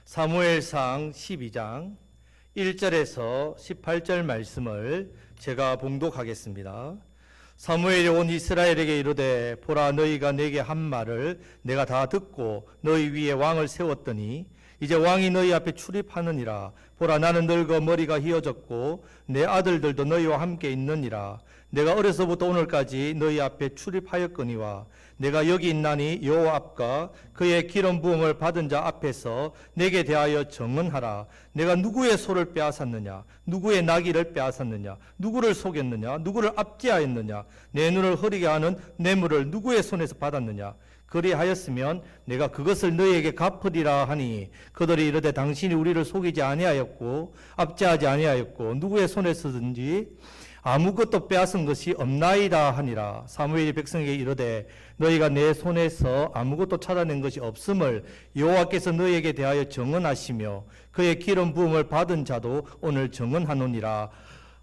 사무엘상 12장 1절에서 18절 말씀을 제가 봉독하겠습니다. 사무엘이 온 이스라엘에게 이르되 보라 너희가 내게 한 말을 내가 다 듣고 너희 위에 왕을 세웠더니 이제 왕이 너희 앞에 출입하느니라. 보라 나는 늙어 머리가 휘어졌고 내 아들들도 너희와 함께 있느니라. 내가 어려서부터 오늘까지 너희 앞에 출입하였거니와 내가 여기 있나니 여호와 앞과 그의 기름 부음을 받은 자 앞에서 내게 대하여 정언하라. 내가 누구의 소를 빼앗았느냐, 누구의 나귀를 빼앗았느냐, 누구를 속였느냐, 누구를 압제하였느냐, 내 눈을 흐리게 하는 뇌물을 누구의 손에서 받았느냐. 그리하였으면 내가 그것을 너희에게 갚으리라 하니 그들이 이르되 당신이 우리를 속이지 아니하였고 압제하지 아니하였고 누구의 손에서든지 아무것도 빼앗은 것이 없나이다 하니라. 사무엘이 백성에게 이르되 너희가 내 손에서 아무것도 찾아낸 것이 없음을 여호와께서 너희에게 대하여 정언하시며 그의 기름 부음을 받은 자도 오늘 정언하노니라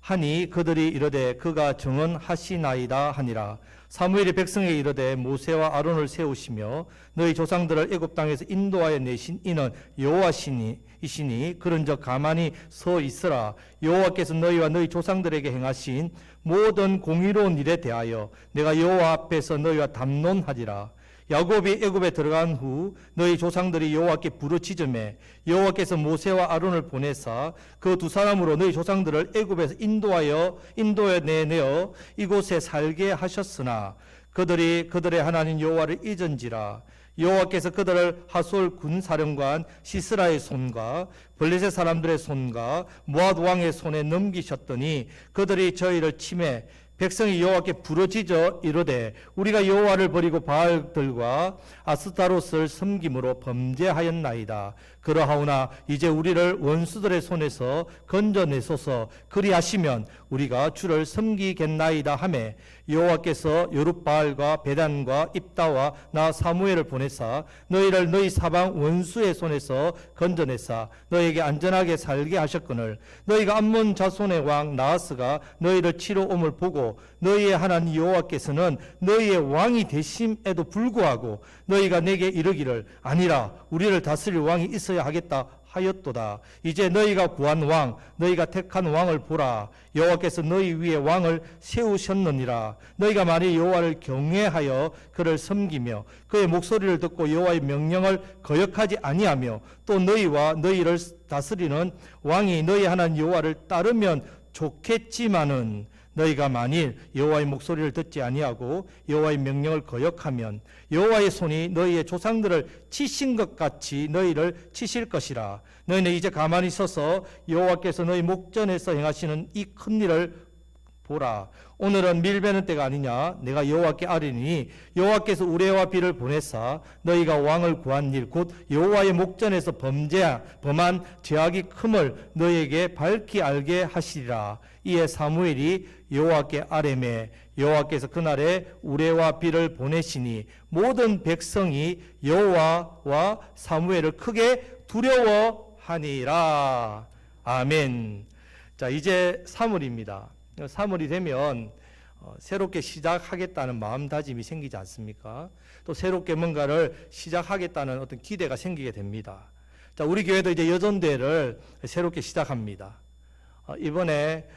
하니 그들이 이르되 그가 정언하시나이다 하니라. 사무엘이 백성에게 이르되 모세와 아론을 세우시며 너희 조상들을 애굽 땅에서 인도하여 내신 이는 여호와이시니 그런즉 가만히 서 있으라. 여호와께서 너희와 너희 조상들에게 행하신 모든 공의로운 일에 대하여 내가 여호와 앞에서 너희와 담론하리라. 야곱이 애굽에 들어간 후 너희 조상들이 여호와께 부르짖음에 여호와께서 모세와 아론을 보내사 그 두 사람으로 너희 조상들을 애굽에서 인도에 내내어 이곳에 살게 하셨으나 그들이 그들의 하나님 여호와를 잊은지라. 여호와께서 그들을 하솔 군사령관 시스라의 손과 블레셋 사람들의 손과 모압 왕의 손에 넘기셨더니 그들이 저희를 치매 백성이 여호와께 부르짖어 이르되 우리가 여호와를 버리고 바알들과 아스타롯을 섬김으로 범죄하였나이다. 그러하오나 이제 우리를 원수들의 손에서 건져내소서. 그리하시면 우리가 주를 섬기겠나이다 하매 여호와께서 여룻바알과 베단과 입다와 나 사무엘을 보내사 너희를 너희 사방 원수의 손에서 건져내사 너희에게 안전하게 살게 하셨거늘 너희가 암몬 자손의 왕 나하스가 너희를 치러 옴을 보고 너희의 하나님 여호와께서는 너희의 왕이 되심에도 불구하고 너희가 내게 이르기를 아니라 우리를 다스릴 왕이 있어야 하겠다 하였도다. 이제 너희가 구한 왕, 너희가 택한 왕을 보라. 여호와께서 너희 위에 왕을 세우셨느니라. 너희가 만일 여호와를 경외하여 그를 섬기며 그의 목소리를 듣고 여호와의 명령을 거역하지 아니하며 또 너희와 너희를 다스리는 왕이 너희 하나님 여호와를 따르면 좋겠지만은 너희가 만일 여호와의 목소리를 듣지 아니하고 여호와의 명령을 거역하면 여호와의 손이 너희의 조상들을 치신 것 같이 너희를 치실 것이라. 너희는 이제 가만히 서서 여호와께서 너희 목전에서 행하시는 이 큰 일을 보라. 오늘은 밀베는 때가 아니냐. 내가 여호와께 아뢰니 여호와께서 우레와 비를 보내사 너희가 왕을 구한 일 곧 여호와의 목전에서 범한 죄악이 큼을 너희에게 밝히 알게 하시리라. 이에 사무엘이 여호와께 아뢰매 여호와께서 그날에 우레와 비를 보내시니 모든 백성이 여호와와 사무엘을 크게 두려워하니라. 아멘. 자, 이제 사물입니다. 사물이 되면 새롭게 시작하겠다는 마음다짐이 생기지 않습니까? 또 새롭게 뭔가를 시작하겠다는 어떤 기대가 생기게 됩니다. 자, 우리 교회도 이제 여전대를 새롭게 시작합니다. 이번에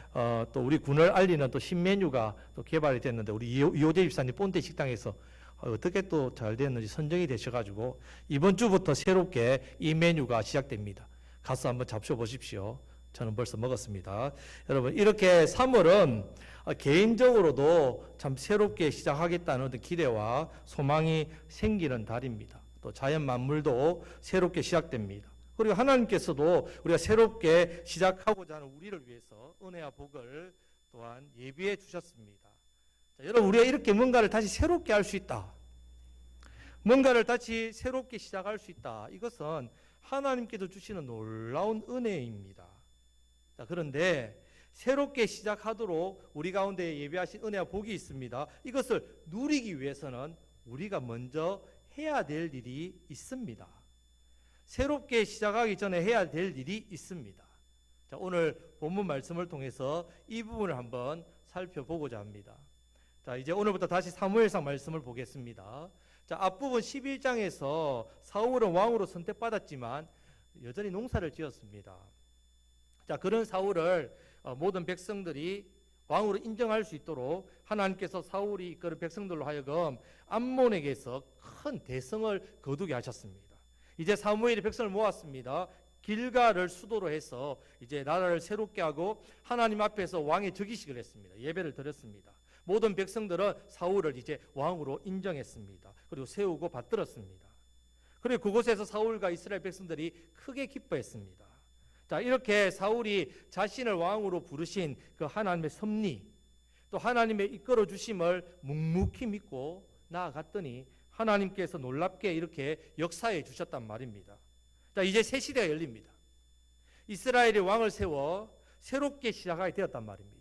또 우리 군을 알리는 또 신메뉴가 또 개발이 됐는데 우리 이호재 집사님 본대 식당에서 어떻게 또 잘 됐는지 선정이 되셔가지고 이번 주부터 새롭게 이 메뉴가 시작됩니다. 가서 한번 잡숴보십시오. 저는 벌써 먹었습니다. 여러분 이렇게 3월은 개인적으로도 참 새롭게 시작하겠다는 어떤 기대와 소망이 생기는 달입니다. 또 자연 만물도 새롭게 시작됩니다. 그리고 하나님께서도 우리가 새롭게 시작하고자 하는 우리를 위해서 은혜와 복을 또한 예비해 주셨습니다. 자, 여러분 우리가 이렇게 뭔가를 다시 새롭게 할 수 있다. 뭔가를 다시 새롭게 시작할 수 있다. 이것은 하나님께서 주시는 놀라운 은혜입니다. 자, 그런데 새롭게 시작하도록 우리 가운데 예비하신 은혜와 복이 있습니다. 이것을 누리기 위해서는 우리가 먼저 해야 될 일이 있습니다. 새롭게 시작하기 전에 해야 될 일이 있습니다. 자, 오늘 본문 말씀을 통해서 이 부분을 한번 살펴보고자 합니다. 자, 이제 오늘부터 다시 사무엘상 말씀을 보겠습니다. 자, 앞부분 11장에서 사울은 왕으로 선택받았지만 여전히 농사를 지었습니다. 자, 그런 사울을 모든 백성들이 왕으로 인정할 수 있도록 하나님께서 사울이 이끄는 백성들로 하여금 암몬에게서 큰 대성을 거두게 하셨습니다. 이제 사무엘이 백성을 모았습니다. 길가를 수도로 해서 이제 나라를 새롭게 하고 하나님 앞에서 왕의 즉위식을 했습니다. 예배를 드렸습니다. 모든 백성들은 사울을 이제 왕으로 인정했습니다. 그리고 세우고 받들었습니다. 그리고 그곳에서 사울과 이스라엘 백성들이 크게 기뻐했습니다. 자, 이렇게 사울이 자신을 왕으로 부르신 그 하나님의 섭리, 또 하나님의 이끌어 주심을 묵묵히 믿고 나아갔더니 하나님께서 놀랍게 이렇게 역사해 주셨단 말입니다. 자, 이제 새 시대가 열립니다. 이스라엘의 왕을 세워 새롭게 시작하게 되었단 말입니다.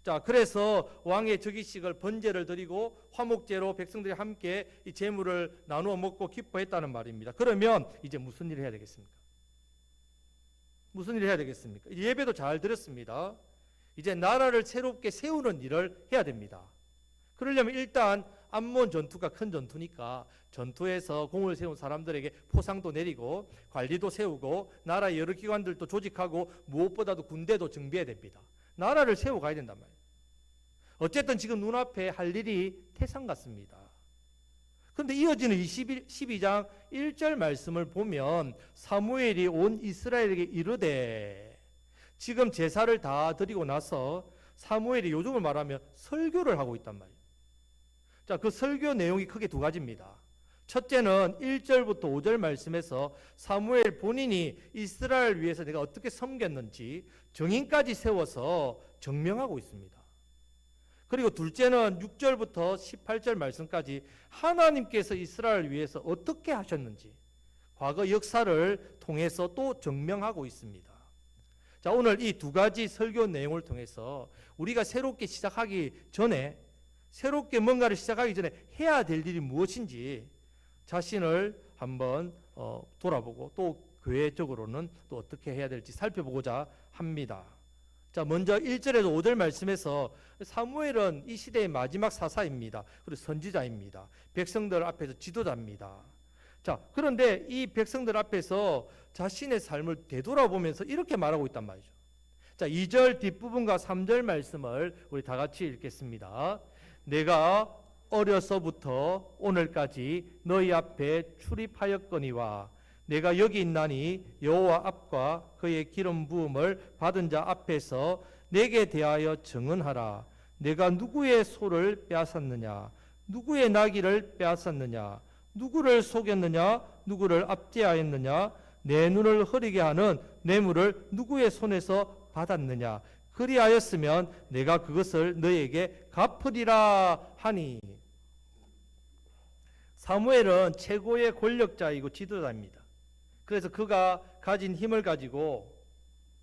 자, 그래서 왕의 즉위식을 번제를 드리고 화목제로 백성들이 함께 이 제물을 나누어 먹고 기뻐했다는 말입니다. 그러면 이제 무슨 일을 해야 되겠습니까? 무슨 일을 해야 되겠습니까? 예배도 잘 드렸습니다. 이제 나라를 새롭게 세우는 일을 해야 됩니다. 그러려면 일단 암몬 전투가 큰 전투니까 전투에서 공을 세운 사람들에게 포상도 내리고 관리도 세우고 나라의 여러 기관들도 조직하고 무엇보다도 군대도 정비해야 됩니다. 나라를 세워가야 된단 말이에요. 어쨌든 지금 눈앞에 할 일이 태산 같습니다. 그런데 이어지는 12장 1절 말씀을 보면 사무엘이 온 이스라엘에게 이르되, 지금 제사를 다 드리고 나서 사무엘이 요즘을 말하면 설교를 하고 있단 말이에요. 자, 그 설교 내용이 크게 두 가지입니다. 첫째는 1절부터 5절 말씀에서 사무엘 본인이 이스라엘 위해서 내가 어떻게 섬겼는지 증인까지 세워서 증명하고 있습니다. 그리고 둘째는 6절부터 18절 말씀까지 하나님께서 이스라엘 위해서 어떻게 하셨는지 과거 역사를 통해서 또 증명하고 있습니다. 자, 오늘 이 두 가지 설교 내용을 통해서 우리가 새롭게 시작하기 전에, 새롭게 뭔가를 시작하기 전에 해야 될 일이 무엇인지 자신을 한번 돌아보고 또 교회적으로는 또 어떻게 해야 될지 살펴보고자 합니다. 자, 먼저 1절에서 5절 말씀에서 사무엘은 이 시대의 마지막 사사입니다. 그리고 선지자입니다. 백성들 앞에서 지도자입니다. 자, 그런데 이 백성들 앞에서 자신의 삶을 되돌아보면서 이렇게 말하고 있단 말이죠. 자, 2절 뒷부분과 3절 말씀을 우리 다 같이 읽겠습니다. 내가 어려서부터 오늘까지 너희 앞에 출입하였거니와 내가 여기 있나니 여호와 앞과 그의 기름 부음을 받은 자 앞에서 내게 대하여 증언하라. 내가 누구의 소를 빼앗았느냐? 누구의 나귀를 빼앗았느냐? 누구를 속였느냐? 누구를 압제하였느냐? 내 눈을 흐리게 하는 뇌물을 누구의 손에서 받았느냐? 그리하였으면 내가 그것을 너에게 갚으리라 하니. 사무엘은 최고의 권력자이고 지도자입니다. 그래서 그가 가진 힘을 가지고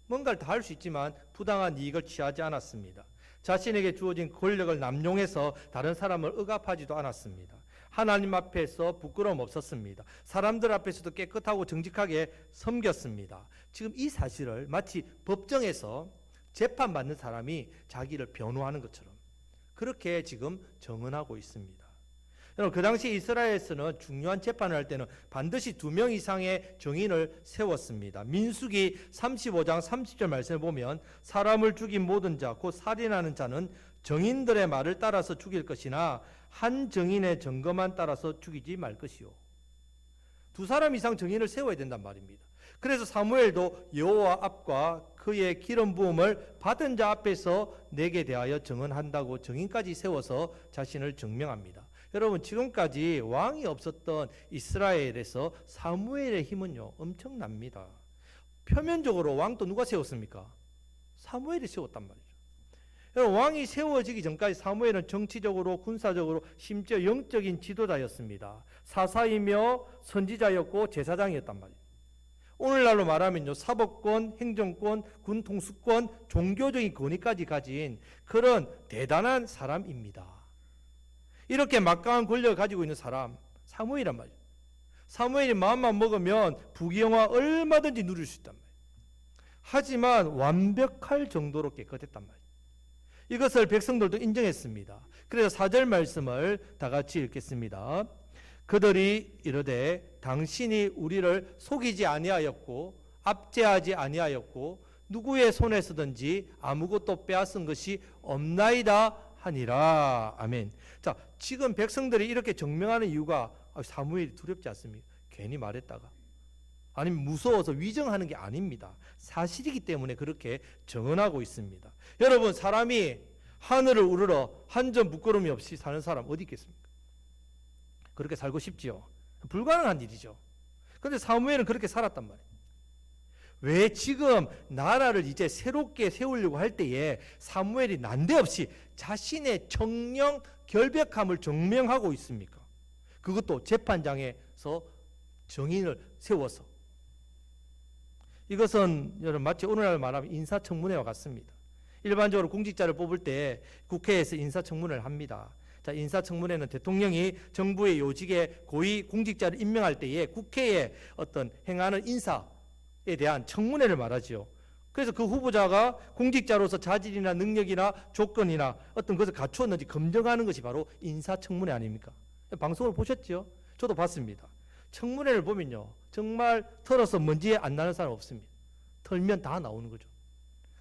뭔가를 다 할 수 있지만 부당한 이익을 취하지 않았습니다. 자신에게 주어진 권력을 남용해서 다른 사람을 억압하지도 않았습니다. 하나님 앞에서 부끄러움 없었습니다. 사람들 앞에서도 깨끗하고 정직하게 섬겼습니다. 지금 이 사실을 마치 법정에서 재판받는 사람이 자기를 변호하는 것처럼 그렇게 지금 정언하고 있습니다. 여러분, 그 당시 이스라엘에서는 중요한 재판을 할 때는 반드시 2명 이상의 증인을 세웠습니다. 민수기 35장 30절 말씀을 보면 사람을 죽인 모든 자, 곧 살인하는 자는 증인들의 말을 따라서 죽일 것이나 한 증인의 증거만 따라서 죽이지 말 것이요. 2사람 이상 증인을 세워야 된단 말입니다. 그래서 사무엘도 여호와 앞과 그의 기름 부음을 받은 자 앞에서 내게 대하여 증언한다고 증인까지 세워서 자신을 증명합니다. 여러분, 지금까지 왕이 없었던 이스라엘에서 사무엘의 힘은요 엄청납니다. 표면적으로 왕도 누가 세웠습니까? 사무엘이 세웠단 말이죠. 여러분, 왕이 세워지기 전까지 사무엘은 정치적으로, 군사적으로, 심지어 영적인 지도자였습니다. 사사이며 선지자였고 제사장이었단 말이에요. 오늘날로 말하면요, 사법권, 행정권, 군 통수권, 종교적인 권위까지 가진 그런 대단한 사람입니다. 이렇게 막강한 권력을 가지고 있는 사람, 사무엘이란 말이에요. 사무엘이 마음만 먹으면 부귀영화 얼마든지 누릴 수 있단 말이에요. 하지만 완벽할 정도로 깨끗했단 말이에요. 이것을 백성들도 인정했습니다. 그래서 4절 말씀을 다 같이 읽겠습니다. 그들이 이르되 당신이 우리를 속이지 아니하였고 압제하지 아니하였고 누구의 손에서든지 아무것도 빼앗은 것이 없나이다 하니라. 아멘. 자, 지금 백성들이 이렇게 증명하는 이유가 사무엘이 두렵지 않습니까? 괜히 말했다가 아니면 무서워서 위정하는 게 아닙니다. 사실이기 때문에 그렇게 증언하고 있습니다. 여러분, 사람이 하늘을 우러러 한 점 부끄러움이 없이 사는 사람 어디 있겠습니까? 그렇게 살고 싶지요. 불가능한 일이죠. 그런데 사무엘은 그렇게 살았단 말이에요. 왜 지금 나라를 이제 새롭게 세우려고 할 때에 사무엘이 난데없이 자신의 청령 결백함을 증명하고 있습니까? 그것도 재판장에서 정인을 세워서. 이것은 여러분 마치 오늘날 말하면 인사청문회와 같습니다. 일반적으로 공직자를 뽑을 때 국회에서 인사청문회를 합니다. 자, 인사청문회는 대통령이 정부의 요직에 고위 공직자를 임명할 때에 국회에 어떤 행하는 인사에 대한 청문회를 말하지요. 그래서 그 후보자가 공직자로서 자질이나 능력이나 조건이나 어떤 것을 갖추었는지 검증하는 것이 바로 인사청문회 아닙니까? 방송을 보셨죠? 저도 봤습니다. 청문회를 보면요, 정말 털어서 먼지에 안 나는 사람 없습니다. 털면 다 나오는 거죠.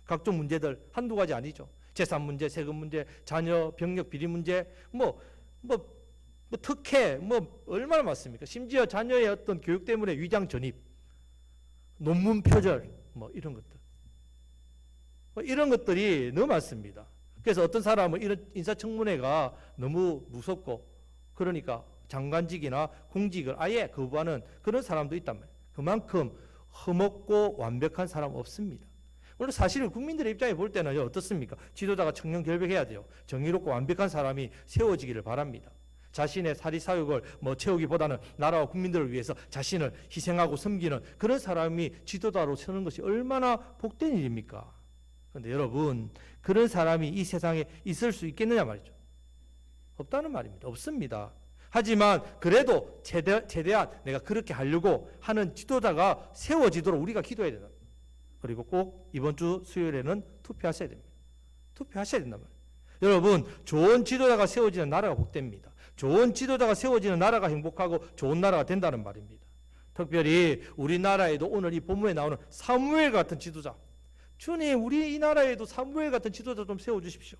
각종 문제들 한두 가지 아니죠. 재산 문제, 세금 문제, 자녀 병력 비리 문제, 특혜, 얼마나 많습니까? 심지어 자녀의 어떤 교육 때문에 위장 전입, 논문 표절, 이런 것들. 이런 것들이 너무 많습니다. 그래서 어떤 사람은 이런 인사청문회가 너무 무섭고, 그러니까 장관직이나 공직을 아예 거부하는 그런 사람도 있단 말이에요. 그만큼 험없고 완벽한 사람 없습니다. 물론 사실은 국민들의 입장에 볼 때는 어떻습니까? 지도자가 청렴 결백해야 돼요. 정의롭고 완벽한 사람이 세워지기를 바랍니다. 자신의 사리사욕을 채우기보다는 나라와 국민들을 위해서 자신을 희생하고 섬기는 그런 사람이 지도자로 서는 것이 얼마나 복된 일입니까? 그런데 여러분, 그런 사람이 이 세상에 있을 수 있겠느냐 말이죠. 없다는 말입니다. 없습니다. 하지만 그래도 최대한 내가 그렇게 하려고 하는 지도자가 세워지도록 우리가 기도해야 된다. 그리고 꼭 이번 주 수요일에는 투표하셔야 됩니다. 투표하셔야 된단 말이에요. 여러분, 좋은 지도자가 세워지는 나라가 복됩니다. 좋은 지도자가 세워지는 나라가 행복하고 좋은 나라가 된다는 말입니다. 특별히 우리나라에도 오늘 이 본문에 나오는 사무엘 같은 지도자, 주님, 우리 이 나라에도 사무엘 같은 지도자 좀 세워주십시오.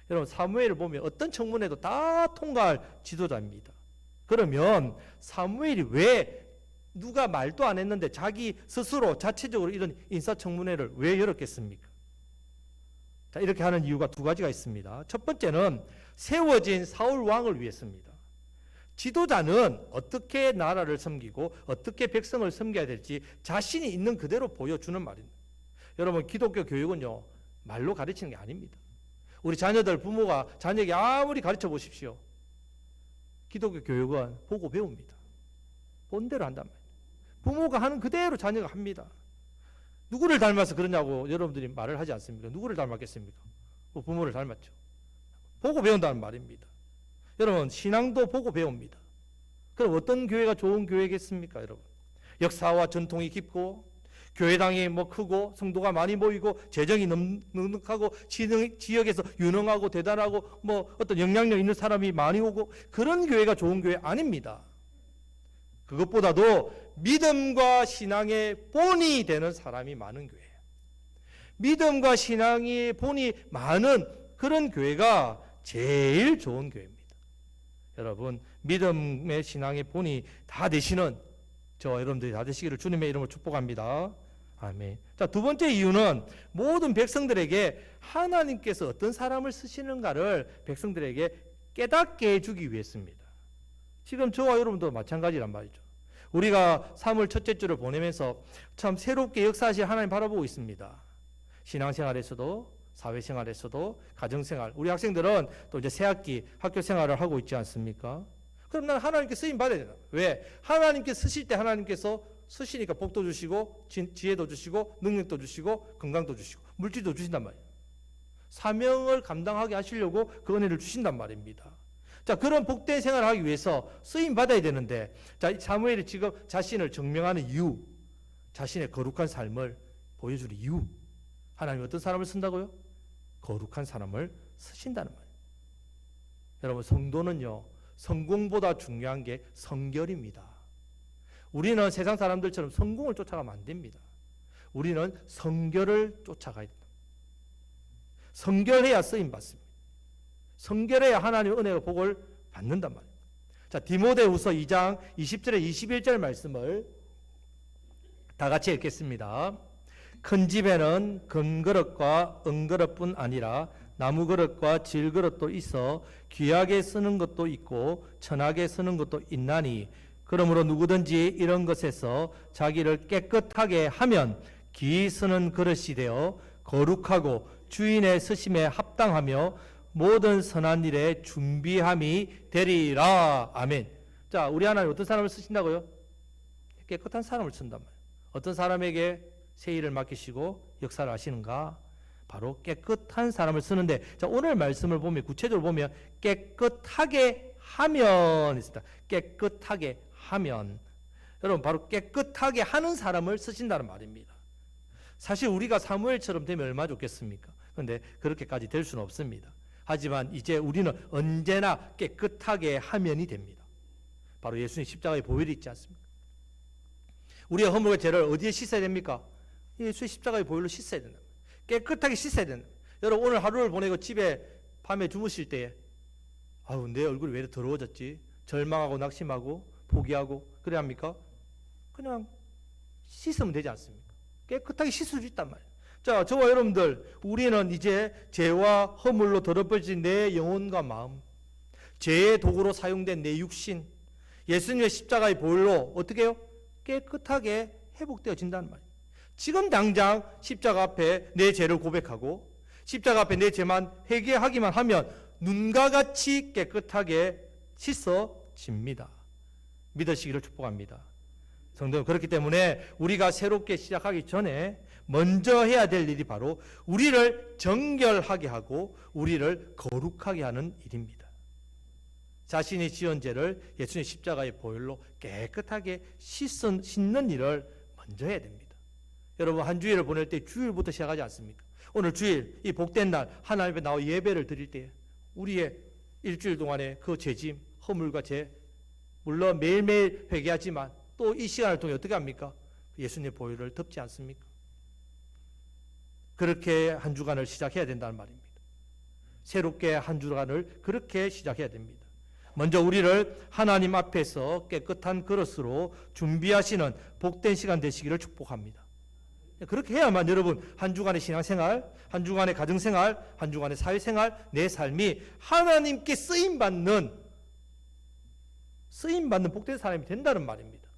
여러분, 사무엘을 보면 어떤 청문회도 다 통과할 지도자입니다. 그러면 사무엘이 왜 누가 말도 안 했는데 자기 스스로 자체적으로 이런 인사청문회를 왜 열었겠습니까? 자, 이렇게 하는 이유가 두 가지가 있습니다. 첫 번째는 세워진 사울 왕을 위해서입니다. 지도자는 어떻게 나라를 섬기고 어떻게 백성을 섬겨야 될지 자신이 있는 그대로 보여주는 말입니다. 여러분, 기독교 교육은요, 말로 가르치는 게 아닙니다. 우리 자녀들, 부모가 자녀에게 아무리 가르쳐 보십시오. 기독교 교육은 보고 배웁니다. 본 대로 한단 말이에요. 부모가 하는 그대로 자녀가 합니다. 누구를 닮아서 그러냐고 여러분들이 말을 하지 않습니까? 누구를 닮았겠습니까? 부모를 닮았죠. 보고 배운다는 말입니다. 여러분, 신앙도 보고 배웁니다. 그럼 어떤 교회가 좋은 교회겠습니까, 여러분? 역사와 전통이 깊고 교회당이 크고 성도가 많이 모이고 재정이 넉넉하고 지역에서 유능하고 대단하고 어떤 영향력 있는 사람이 많이 오고 그런 교회가 좋은 교회 아닙니다. 그것보다도 믿음과 신앙의 본이 되는 사람이 많은 교회예요. 믿음과 신앙의 본이 많은 그런 교회가 제일 좋은 교회입니다. 여러분, 믿음의 신앙의 본이 다 되시는 저와 여러분들이 다 되시기를 주님의 이름으로 축복합니다. 아멘. 자, 두 번째 이유는 모든 백성들에게 하나님께서 어떤 사람을 쓰시는가를 백성들에게 깨닫게 해주기 위해서입니다. 지금 저와 여러분도 마찬가지란 말이죠. 우리가 3월 첫째 주를 보내면서 참 새롭게 역사하실 하나님 바라보고 있습니다. 신앙생활에서도 사회생활에서도 가정생활, 우리 학생들은 또 이제 새학기 학교 생활을 하고 있지 않습니까? 그럼 난 하나님께 쓰임 받아야 된다. 왜? 하나님께 쓰실 때 하나님께서 쓰시니까 복도 주시고 지혜도 주시고 능력도 주시고 건강도 주시고 물질도 주신단 말이에요. 사명을 감당하게 하시려고 그 은혜를 주신단 말입니다. 자, 그런 복된 생활을 하기 위해서 쓰임 받아야 되는데, 자, 사무엘이 지금 자신을 증명하는 이유, 자신의 거룩한 삶을 보여주는 이유, 하나님이 어떤 사람을 쓴다고요? 거룩한 사람을 쓰신다는 말이에요. 여러분, 성도는요, 성공보다 중요한 게 성결입니다. 우리는 세상 사람들처럼 성공을 쫓아가면 안 됩니다. 우리는 성결을 쫓아가야 됩니다. 성결해야 쓰임 받습니다. 성결해야 하나님의 은혜와 복을 받는단 말이에요. 자, 디모데후서 2장 20절에 21절 말씀을 다 같이 읽겠습니다. 큰 집에는 금그릇과 은그릇뿐 아니라 나무그릇과 질그릇도 있어 귀하게 쓰는 것도 있고 천하게 쓰는 것도 있나니 그러므로 누구든지 이런 것에서 자기를 깨끗하게 하면 기 쓰는 그릇이 되어 거룩하고 주인의 쓰심에 합당하며 모든 선한 일에 준비함이 되리라. 아멘. 자, 우리 하나님 어떤 사람을 쓰신다고요? 깨끗한 사람을 쓴단 말이에요. 어떤 사람에게 새 일을 맡기시고 역사를 하시는가? 바로 깨끗한 사람을 쓰는데, 자, 오늘 말씀을 보면 구체적으로 보면 깨끗하게 하면 있습니다. 깨끗하게 하면, 여러분 바로 깨끗하게 하는 사람을 쓰신다는 말입니다. 사실 우리가 사무엘처럼 되면 얼마나 좋겠습니까? 그런데 그렇게까지 될 수는 없습니다. 하지만 이제 우리는 언제나 깨끗하게 하면이 됩니다. 바로 예수님 십자가의 보혈이 있지 않습니까? 우리의 허물과 죄를 어디에 씻어야 됩니까? 예수의 십자가의 보혈로 씻어야 된다. 깨끗하게 씻어야 된다. 여러분 오늘 하루를 보내고 집에 밤에 주무실 때 아우 내 얼굴이 왜 이렇게 더러워졌지? 절망하고 낙심하고 포기하고 그래야 합니까? 그냥 씻으면 되지 않습니까? 깨끗하게 씻을 수 있단 말이에요. 자, 저와 여러분들, 우리는 이제 죄와 허물로 더럽혀진 내 영혼과 마음, 죄의 도구로 사용된 내 육신, 예수님의 십자가의 보혈로 어떻게 해요? 깨끗하게 회복되어진다는 말이에요. 지금 당장 십자가 앞에 내 죄를 고백하고 십자가 앞에 내 죄만 회개하기만 하면 눈과 같이 깨끗하게 씻어집니다. 믿으시기를 축복합니다. 성도님, 그렇기 때문에 우리가 새롭게 시작하기 전에 먼저 해야 될 일이 바로 우리를 정결하게 하고 우리를 거룩하게 하는 일입니다. 자신이 지은 죄를 예수님 십자가의 보혈로 깨끗하게 씻는 일을 먼저 해야 됩니다. 여러분 한 주일을 보낼 때 주일부터 시작하지 않습니까? 오늘 주일, 이 복된 날 하나님 앞에 나와 예배를 드릴 때 우리의 일주일 동안의 그 죄짐, 허물과 죄, 물론 매일매일 회개하지만 또 이 시간을 통해 어떻게 합니까? 예수님의 보혈을 덮지 않습니까? 그렇게 한 주간을 시작해야 된다는 말입니다. 새롭게 한 주간을 그렇게 시작해야 됩니다. 먼저 우리를 하나님 앞에서 깨끗한 그릇으로 준비하시는 복된 시간 되시기를 축복합니다. 그렇게 해야만 여러분 한 주간의 신앙생활, 한 주간의 가정생활, 한 주간의 사회생활, 내 삶이 하나님께 쓰임받는 복된 사람이 된다는 말입니다.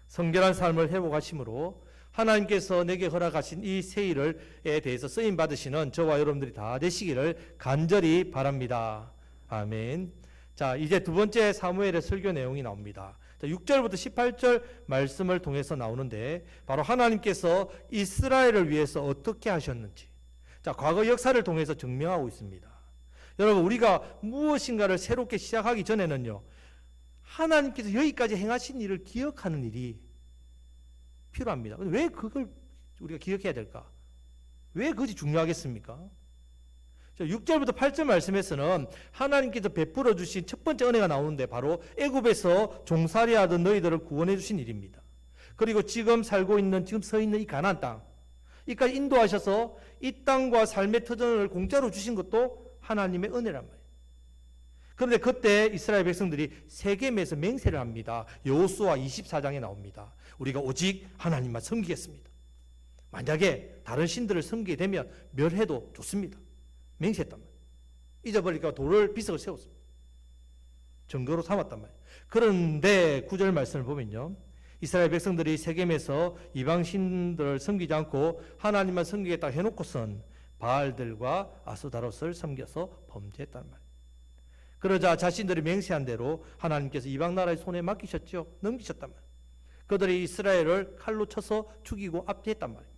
성결한 삶을 회복하심으로 하나님께서 내게 허락하신 이 새 일에 대해서 쓰임 받으시는 저와 여러분들이 다 되시기를 간절히 바랍니다. 아멘. 자, 이제 두 번째 사무엘의 설교 내용이 나옵니다. 6절부터 18절 말씀을 통해서 나오는데 바로 하나님께서 이스라엘을 위해서 어떻게 하셨는지, 자, 과거 역사를 통해서 증명하고 있습니다. 여러분 우리가 무엇인가를 새롭게 시작하기 전에는요, 하나님께서 여기까지 행하신 일을 기억하는 일이 필요합니다. 왜 그걸 우리가 기억해야 될까? 왜 그것이 중요하겠습니까? 6절부터 8절 말씀에서는 하나님께서 베풀어 주신 첫 번째 은혜가 나오는데 바로 애굽에서 종살이 하던 너희들을 구원해 주신 일입니다. 그리고 지금 살고 있는, 지금 서 있는 이 가나안 땅, 이까지 인도하셔서 이 땅과 삶의 터전을 공짜로 주신 것도 하나님의 은혜란 말이에요. 그런데 그때 이스라엘 백성들이 세겜에서 맹세를 합니다. 여호수아 24장에 나옵니다. 우리가 오직 하나님만 섬기겠습니다. 만약에 다른 신들을 섬기게 되면 멸해도 좋습니다. 맹세했단 말이에요. 잊어버리니까 돌을 비석을 세웠습니다. 증거로 삼았단 말이에요. 그런데 9절 말씀을 보면요, 이스라엘 백성들이 세겜에서 이방 신들을 섬기지 않고 하나님만 섬기겠다 해놓고선 바알들과 아스다롯을 섬겨서 범죄했단 말이에요. 그러자 자신들이 맹세한 대로 하나님께서 이방 나라의 손에 맡기셨죠. 넘기셨단 말이에요. 그들이 이스라엘을 칼로 쳐서 죽이고 압제했단 말입니다.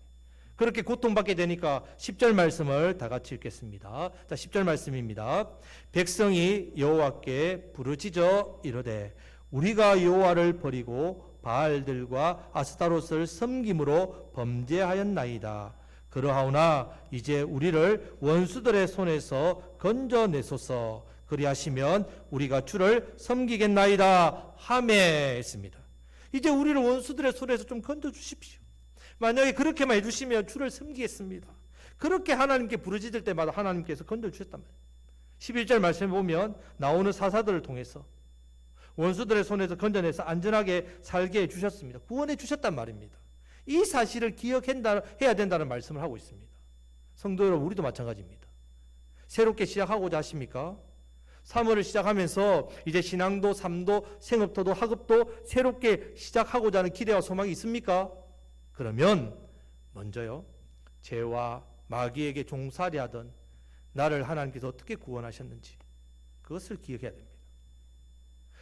그렇게 고통받게 되니까 10절 말씀을 다 같이 읽겠습니다. 자, 10절 말씀입니다. 백성이 여호와께 부르짖어 이르되 우리가 여호와를 버리고 바알들과 아스타롯을 섬김으로 범죄하였나이다. 그러하오나 이제 우리를 원수들의 손에서 건져내소서. 그리하시면 우리가 주를 섬기겠나이다 하매 했습니다. 이제 우리를 원수들의 손에서 좀 건져주십시오. 만약에 그렇게만 해주시면 주를 섬기겠습니다. 그렇게 하나님께 부르짖을 때마다 하나님께서 건져주셨단 말이에요. 11절 말씀에 보면 나오는 사사들을 통해서 원수들의 손에서 건져내서 안전하게 살게 해주셨습니다. 구원해 주셨단 말입니다. 이 사실을 기억해야 된다는 말씀을 하고 있습니다. 성도 여러분, 우리도 마찬가지입니다. 새롭게 시작하고자 하십니까? 3월을 시작하면서 이제 신앙도, 삶도, 생업도, 학업도 새롭게 시작하고자 하는 기대와 소망이 있습니까? 그러면 먼저요, 죄와 마귀에게 종살이 하던 나를 하나님께서 어떻게 구원하셨는지 그것을 기억해야 됩니다.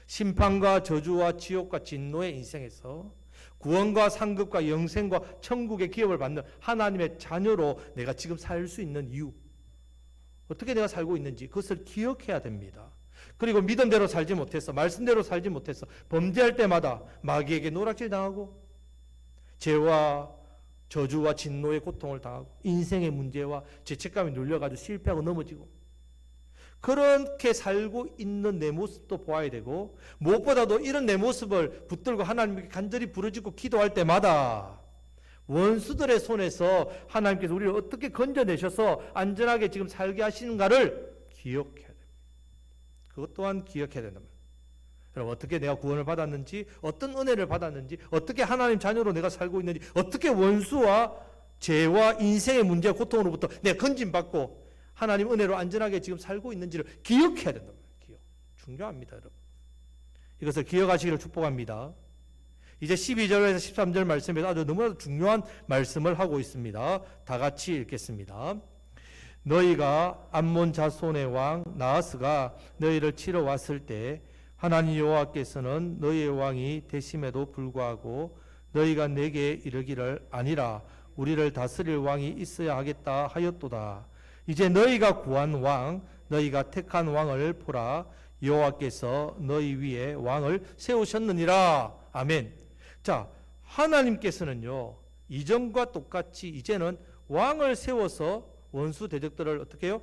심판과 저주와 지옥과 진노의 인생에서 구원과 상급과 영생과 천국의 기업을 받는 하나님의 자녀로 내가 지금 살 수 있는 이유, 어떻게 내가 살고 있는지 그것을 기억해야 됩니다. 그리고 믿음대로 살지 못해서, 말씀대로 살지 못해서 범죄할 때마다 마귀에게 노략질 당하고 죄와 저주와 진노의 고통을 당하고 인생의 문제와 죄책감에 눌려가지고 실패하고 넘어지고, 그렇게 살고 있는 내 모습도 보아야 되고, 무엇보다도 이런 내 모습을 붙들고 하나님께 간절히 부르짖고 기도할 때마다 원수들의 손에서 하나님께서 우리를 어떻게 건져내셔서 안전하게 지금 살게 하시는가를 기억해야 됩니다. 그것 또한 기억해야 된다. 여러분, 어떻게 내가 구원을 받았는지, 어떤 은혜를 받았는지, 어떻게 하나님 자녀로 내가 살고 있는지, 어떻게 원수와 죄와 인생의 문제와 고통으로부터 내가 건진받고 하나님 은혜로 안전하게 지금 살고 있는지를 기억해야 된다. 기억. 중요합니다, 여러분. 이것을 기억하시기를 축복합니다. 이제 12절에서 13절 말씀에서 아주 너무나도 중요한 말씀을 하고 있습니다. 다 같이 읽겠습니다. 너희가 암몬 자손의 왕 나하스가 너희를 치러 왔을 때 하나님 여호와께서는 너희의 왕이 되심에도 불구하고 너희가 내게 이르기를 아니라 우리를 다스릴 왕이 있어야 하겠다 하였도다. 이제 너희가 구한 왕, 너희가 택한 왕을 보라. 여호와께서 너희 위에 왕을 세우셨느니라. 아멘. 자, 하나님께서는요, 이전과 똑같이 이제는 왕을 세워서 원수 대적들을 어떻게 해요?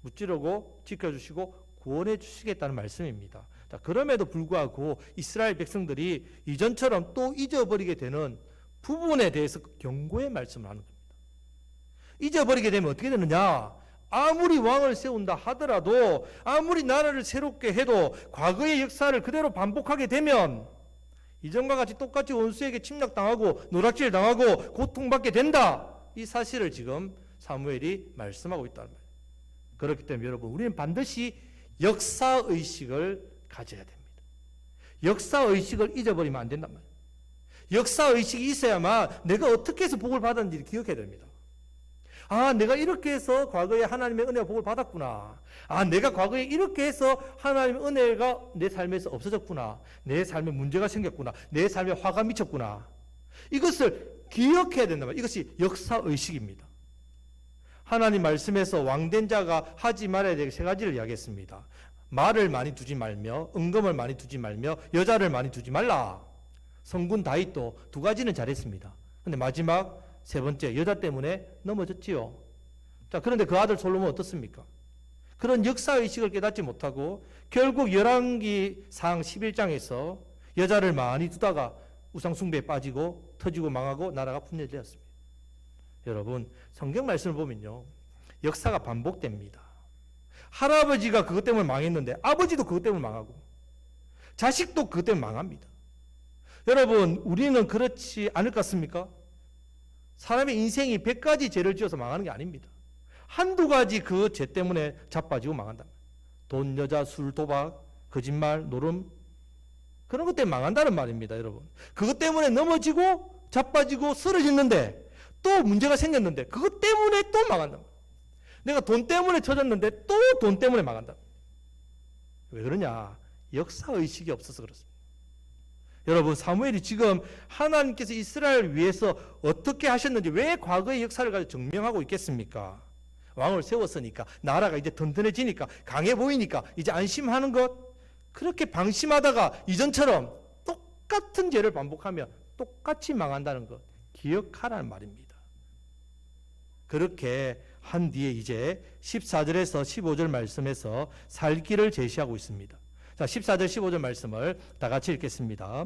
무찌르고 지켜주시고 구원해 주시겠다는 말씀입니다. 자, 그럼에도 불구하고 이스라엘 백성들이 이전처럼 또 잊어버리게 되는 부분에 대해서 경고의 말씀을 하는 겁니다. 잊어버리게 되면 어떻게 되느냐? 아무리 왕을 세운다 하더라도, 아무리 나라를 새롭게 해도 과거의 역사를 그대로 반복하게 되면 이전과 같이 똑같이 원수에게 침략당하고 노략질 당하고 고통받게 된다. 이 사실을 지금 사무엘이 말씀하고 있다는 말이에요. 그렇기 때문에 여러분, 우리는 반드시 역사의식을 가져야 됩니다. 역사의식을 잊어버리면 안 된단 말이에요. 역사의식이 있어야만 내가 어떻게 해서 복을 받았는지를 기억해야 됩니다. 아, 내가 이렇게 해서 과거에 하나님의 은혜와 복을 받았구나. 아, 내가 과거에 이렇게 해서 하나님의 은혜가 내 삶에서 없어졌구나. 내 삶에 문제가 생겼구나. 내 삶에 화가 미쳤구나. 이것을 기억해야 된단 말이에요. 이것이 역사의식입니다. 하나님 말씀에서 왕된 자가 하지 말아야 될 세 가지를 이야기했습니다. 말을 많이 두지 말며, 은금을 많이 두지 말며, 여자를 많이 두지 말라. 성군 다윗도 두 가지는 잘했습니다. 근데 마지막 세 번째, 여자 때문에 넘어졌지요. 자, 그런데 그 아들 솔로몬은 어떻습니까? 그런 역사의식을 깨닫지 못하고 결국 열왕기상 11장에서 여자를 많이 두다가 우상숭배에 빠지고 터지고 망하고 나라가 분열되었습니다. 여러분, 성경 말씀을 보면요, 역사가 반복됩니다. 할아버지가 그것 때문에 망했는데 아버지도 그것 때문에 망하고 자식도 그것 때문에 망합니다. 여러분, 우리는 그렇지 않을 것 같습니까? 사람의 인생이 100가지 죄를 지어서 망하는 게 아닙니다. 한두 가지 그 죄 때문에 자빠지고 망한다. 돈, 여자, 술, 도박, 거짓말, 노름, 그런 것 때문에 망한다는 말입니다, 여러분. 그것 때문에 넘어지고 자빠지고 쓰러졌는데 또 문제가 생겼는데 그것 때문에 또 망한다. 내가 돈 때문에 터졌는데 또 돈 때문에 망한다. 왜 그러냐? 역사의식이 없어서 그렇습니다. 여러분, 사무엘이 지금 하나님께서 이스라엘을 위해서 어떻게 하셨는지 왜 과거의 역사를 가지고 증명하고 있겠습니까? 왕을 세웠으니까, 나라가 이제 든든해지니까, 강해 보이니까 이제 안심하는 것, 그렇게 방심하다가 이전처럼 똑같은 죄를 반복하면 똑같이 망한다는 것 기억하라는 말입니다. 그렇게 한 뒤에 이제 14절에서 15절 말씀에서 살 길을 제시하고 있습니다. 자, 14절 15절 말씀을 다 같이 읽겠습니다.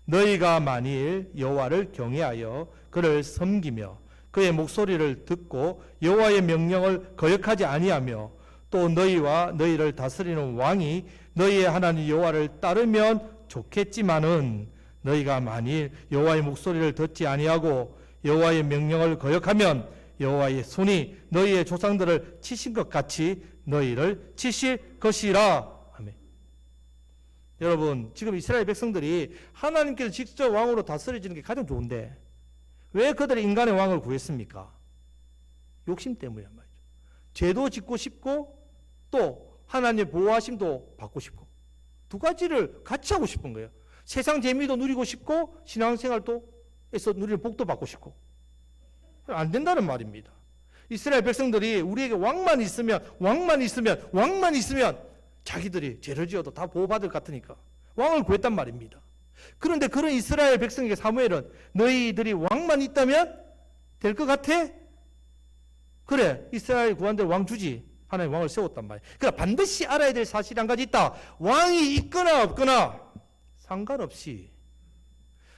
너희가 만일 여호와를 경외하여 그를 섬기며 그의 목소리를 듣고 여호와의 명령을 거역하지 아니하며 또 너희와 너희를 다스리는 왕이 너희의 하나님 여호와를 따르면 좋겠지만은 너희가 만일 여호와의 목소리를 듣지 아니하고 여호와의 명령을 거역하면 여호와의 손이 너희의 조상들을 치신 것 같이 너희를 치실 것이라. 아멘. 여러분, 지금 이스라엘 백성들이 하나님께서 직접 왕으로 다스려지는 게 가장 좋은데 왜 그들이 인간의 왕을 구했습니까? 욕심 때문이란 말이죠. 죄도 짓고 싶고 또 하나님의 보호하심도 받고 싶고 두 가지를 같이 하고 싶은 거예요. 세상 재미도 누리고 싶고 신앙생활도 에서 누리는 복도 받고 싶고 안 된다는 말입니다. 이스라엘 백성들이 우리에게 왕만 있으면 자기들이 죄를 지어도 다 보호받을 것 같으니까 왕을 구했단 말입니다. 그런데 그런 이스라엘 백성에게 사무엘은 너희들이 왕만 있다면 될 것 같아? 그래, 이스라엘 구한들 왕 주지. 하나님 왕을 세웠단 말이에요. 그러나 반드시 알아야 될 사실이 한 가지 있다. 왕이 있거나 없거나 상관없이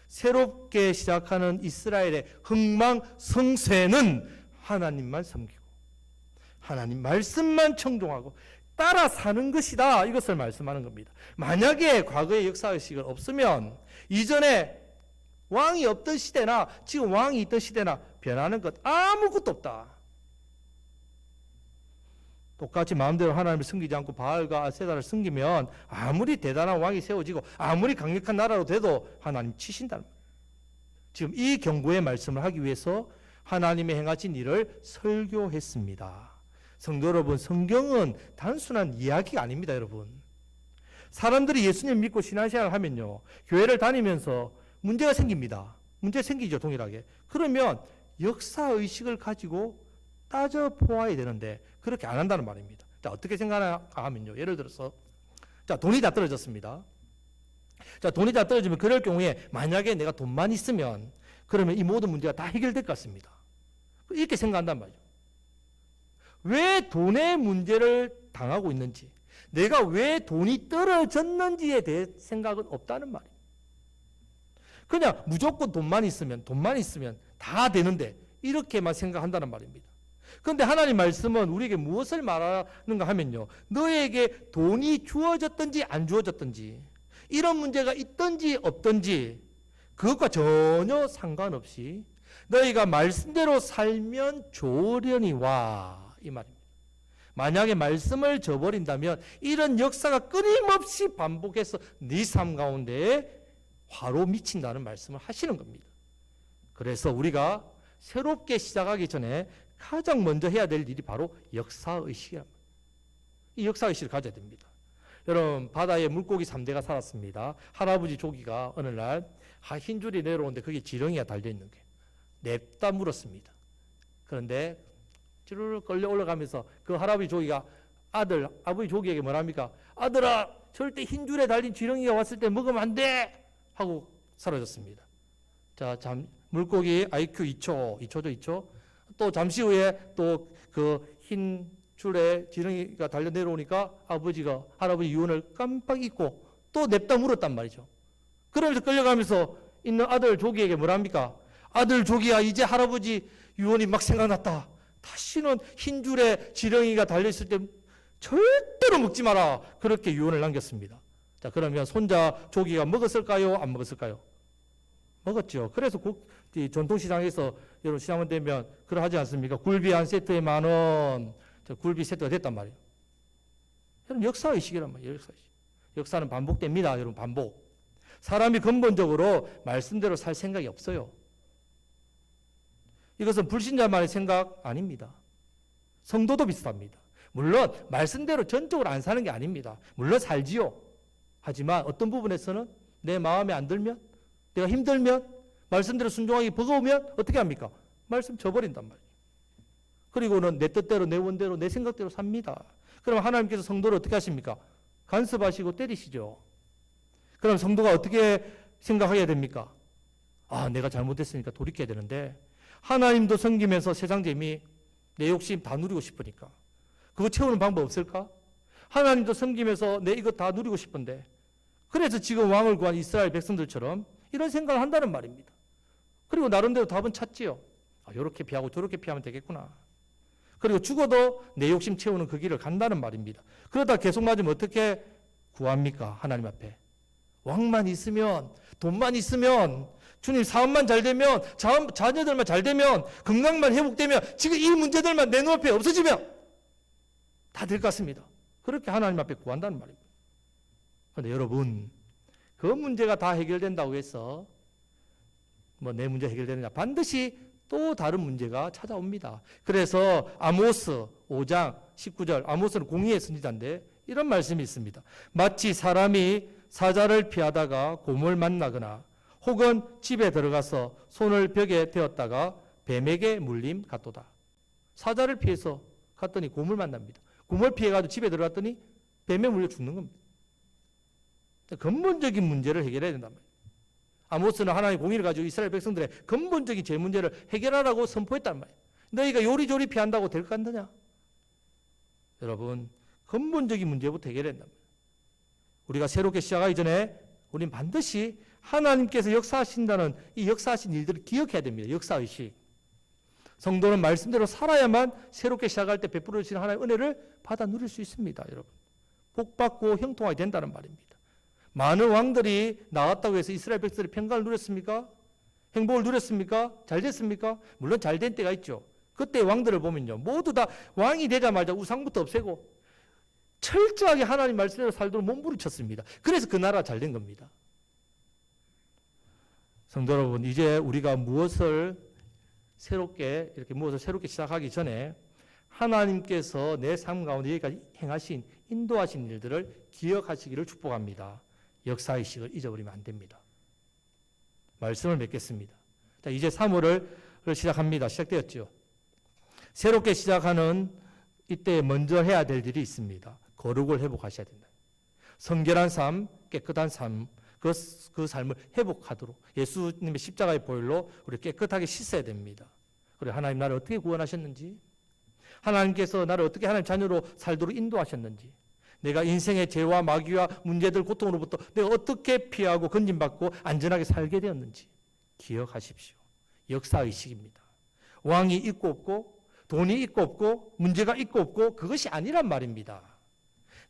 새롭게 시작하는 이스라엘의 흥망성쇠는 하나님만 섬기고 하나님 말씀만 청종하고 따라 사는 것이다. 이것을 말씀하는 겁니다. 만약에 과거의 역사의식은 없으면 이전에 왕이 없던 시대나 지금 왕이 있던 시대나 변하는 것 아무것도 없다. 똑같이 마음대로 하나님을 섬기지 않고 바알과 아세라를 섬기면 아무리 대단한 왕이 세워지고 아무리 강력한 나라로 돼도 하나님 치신다는 거예요. 지금 이 경고의 말씀을 하기 위해서 하나님의 행하신 일을 설교했습니다. 성도 여러분, 성경은 단순한 이야기가 아닙니다. 여러분, 사람들이 예수님 믿고 신앙생활을 하면요, 교회를 다니면서 문제가 생깁니다. 문제 생기죠, 동일하게. 그러면 역사의식을 가지고 따져 보아야 되는데 그렇게 안 한다는 말입니다. 자, 어떻게 생각하면요, 예를 들어서 자, 돈이 다 떨어졌습니다. 자, 돈이 다 떨어지면 그럴 경우에 만약에 내가 돈만 있으면 그러면 이 모든 문제가 다 해결될 것 같습니다. 이렇게 생각한단 말이죠. 왜 돈의 문제를 당하고 있는지, 내가 왜 돈이 떨어졌는지에 대해 생각은 없다는 말이에요. 그냥 무조건 돈만 있으면 다 되는데 이렇게만 생각한다는 말입니다. 그런데 하나님 말씀은 우리에게 무엇을 말하는가 하면요, 너에게 돈이 주어졌든지 안 주어졌든지 이런 문제가 있든지 없든지 그것과 전혀 상관없이 너희가 말씀대로 살면 좋으려니와, 이 말입니다. 만약에 말씀을 저버린다면 이런 역사가 끊임없이 반복해서 네 삶 가운데 화로 미친다는 말씀을 하시는 겁니다. 그래서 우리가 새롭게 시작하기 전에 가장 먼저 해야 될 일이 바로 역사의식이랍니다. 이 역사의식을 가져야 됩니다. 여러분, 바다에 물고기 3대가 살았습니다. 할아버지 조기가 어느 날 흰 줄이 내려오는데 거기에 지렁이가 달려있는 게 냅다 물었습니다. 그런데 쭈르르 끌려 올라가면서 그 할아버지 조기가 아버지 조기에게 뭐랍니까? 아들아, 절대 흰 줄에 달린 지렁이가 왔을 때 먹으면 안 돼! 하고 사라졌습니다. 자, 물고기 IQ 2초. 또 잠시 후에 또 그 흰 줄에 지렁이가 달려 내려오니까 할아버지 유언을 깜빡 잊고 또 냅다 물었단 말이죠. 그러면서 끌려가면서 있는 아들 조기에게 뭐랍니까? 아들 조기야, 이제 할아버지 유언이 막 생각났다. 다시는 흰 줄에 지렁이가 달려있을 때 절대로 먹지 마라. 그렇게 유언을 남겼습니다. 자, 그러면 손자 조기가 먹었을까요? 안 먹었을까요? 먹었죠. 그래서 전통시장에서 여러분 시장원 되면 그러 하지 않습니까? 굴비 한 세트에 10,000원, 굴비 세트가 됐단 말이에요. 여러분, 역사의식이란 말이에요. 역사의식. 역사는 반복됩니다. 여러분, 반복. 사람이 근본적으로 말씀대로 살 생각이 없어요. 이것은 불신자만의 생각 아닙니다. 성도도 비슷합니다. 물론 말씀대로 전적으로 안 사는 게 아닙니다. 물론 살지요. 하지만 어떤 부분에서는 내 마음에 안 들면, 내가 힘들면, 말씀대로 순종하기 버거우면 어떻게 합니까? 말씀 저버린단 말이에요. 그리고는 내 뜻대로, 내 원대로, 내 생각대로 삽니다. 그럼 하나님께서 성도를 어떻게 하십니까? 간섭하시고 때리시죠. 그럼 성도가 어떻게 생각하게 됩니까? 아, 내가 잘못했으니까 돌이켜야 되는데, 하나님도 섬기면서 세상 재미 내 욕심 다 누리고 싶으니까. 그거 채우는 방법 없을까? 하나님도 섬기면서 내 이거 다 누리고 싶은데, 그래서 지금 왕을 구한 이스라엘 백성들처럼 이런 생각을 한다는 말입니다. 그리고 나름대로 답은 찾지요. 이렇게 피하고 저렇게 피하면 되겠구나. 그리고 죽어도 내 욕심 채우는 그 길을 간다는 말입니다. 그러다 계속 맞으면 어떻게 구합니까? 하나님 앞에. 왕만 있으면, 돈만 있으면, 주님 사업만 잘 되면, 자녀들만 잘 되면, 건강만 회복되면, 지금 이 문제들만 내 눈앞에 없어지면 다 될 것 같습니다. 그렇게 하나님 앞에 구한다는 말입니다. 그런데 여러분, 그 문제가 다 해결된다고 해서 내 문제 해결되느냐? 반드시 또 다른 문제가 찾아옵니다. 그래서 아모스 5장 19절, 아모스는 공의의 선지자인데 이런 말씀이 있습니다. 마치 사람이 사자를 피하다가 곰을 만나거나 혹은 집에 들어가서 손을 벽에 대었다가 뱀에게 물림 같도다. 사자를 피해서 갔더니 곰을 만납니다. 곰을 피해가지고 집에 들어갔더니 뱀에 물려 죽는 겁니다. 근본적인 문제를 해결해야 된단 말이에요. 아모스는 하나님의 공의를 가지고 이스라엘 백성들의 근본적인 죄 문제를 해결하라고 선포했단 말이에요. 너희가 요리조리 피한다고 될 것 같느냐? 여러분, 근본적인 문제부터 해결해야 된단 말이에요. 우리가 새롭게 시작하기 전에 우리는 반드시 하나님께서 역사하신다는 이 역사하신 일들을 기억해야 됩니다. 역사의식. 성도는 말씀대로 살아야만 새롭게 시작할 때 베풀어 주시는 하나님의 은혜를 받아 누릴 수 있습니다. 여러분, 복받고 형통하게 된다는 말입니다. 많은 왕들이 나왔다고 해서 이스라엘 백성들이 평강을 누렸습니까? 행복을 누렸습니까? 잘 됐습니까? 물론 잘 된 때가 있죠. 그때 왕들을 보면요, 모두 다 왕이 되자마자 우상부터 없애고 철저하게 하나님 말씀대로 살도록 몸부림쳤습니다. 그래서 그 나라가 잘 된 겁니다. 성도 여러분, 이제 우리가 무엇을 새롭게 시작하기 전에 하나님께서 내 삶 가운데 여기까지 행하신, 인도하신 일들을 기억하시기를 축복합니다. 역사의식을 잊어버리면 안 됩니다. 말씀을 맺겠습니다. 자, 이제 3월을 시작합니다. 시작되었죠. 새롭게 시작하는 이때 먼저 해야 될 일이 있습니다. 거룩을 회복하셔야 된다. 성결한 삶, 깨끗한 삶, 그 삶을 회복하도록 예수님의 십자가의 보혈로 우리 깨끗하게 씻어야 됩니다. 그리고 하나님 나를 어떻게 구원하셨는지, 하나님께서 나를 어떻게 하나님 자녀로 살도록 인도하셨는지, 내가 인생의 죄와 마귀와 문제들, 고통으로부터 내가 어떻게 피하고 건진받고 안전하게 살게 되었는지 기억하십시오. 역사의식입니다. 왕이 있고 없고, 돈이 있고 없고, 문제가 있고 없고, 그것이 아니란 말입니다.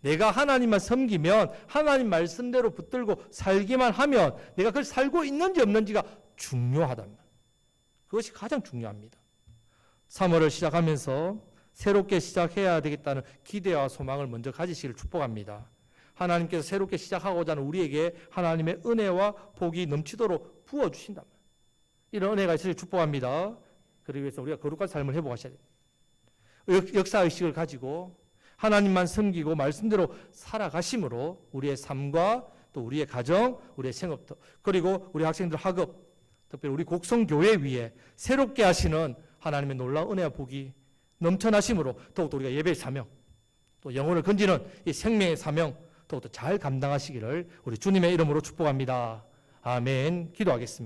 내가 하나님만 섬기면, 하나님 말씀대로 붙들고 살기만 하면 내가 그걸 살고 있는지 없는지가 중요하단 말이에요. 그것이 가장 중요합니다. 3월을 시작하면서 새롭게 시작해야 되겠다는 기대와 소망을 먼저 가지시기를 축복합니다. 하나님께서 새롭게 시작하고자 하는 우리에게 하나님의 은혜와 복이 넘치도록 부어주신다. 이런 은혜가 있으시길 축복합니다. 그러기 위해서 우리가 거룩한 삶을 회복하셔야 됩니다. 역사의식을 가지고 하나님만 섬기고 말씀대로 살아가심으로 우리의 삶과 또 우리의 가정, 우리의 생업도, 그리고 우리 학생들 학업, 특별히 우리 곡성교회 위에 새롭게 하시는 하나님의 놀라운 은혜와 복이 넘쳐나심으로 더욱더 우리가 예배의 사명, 또 영혼을 건지는 이 생명의 사명 더욱더 잘 감당하시기를 우리 주님의 이름으로 축복합니다. 아멘. 기도하겠습니다.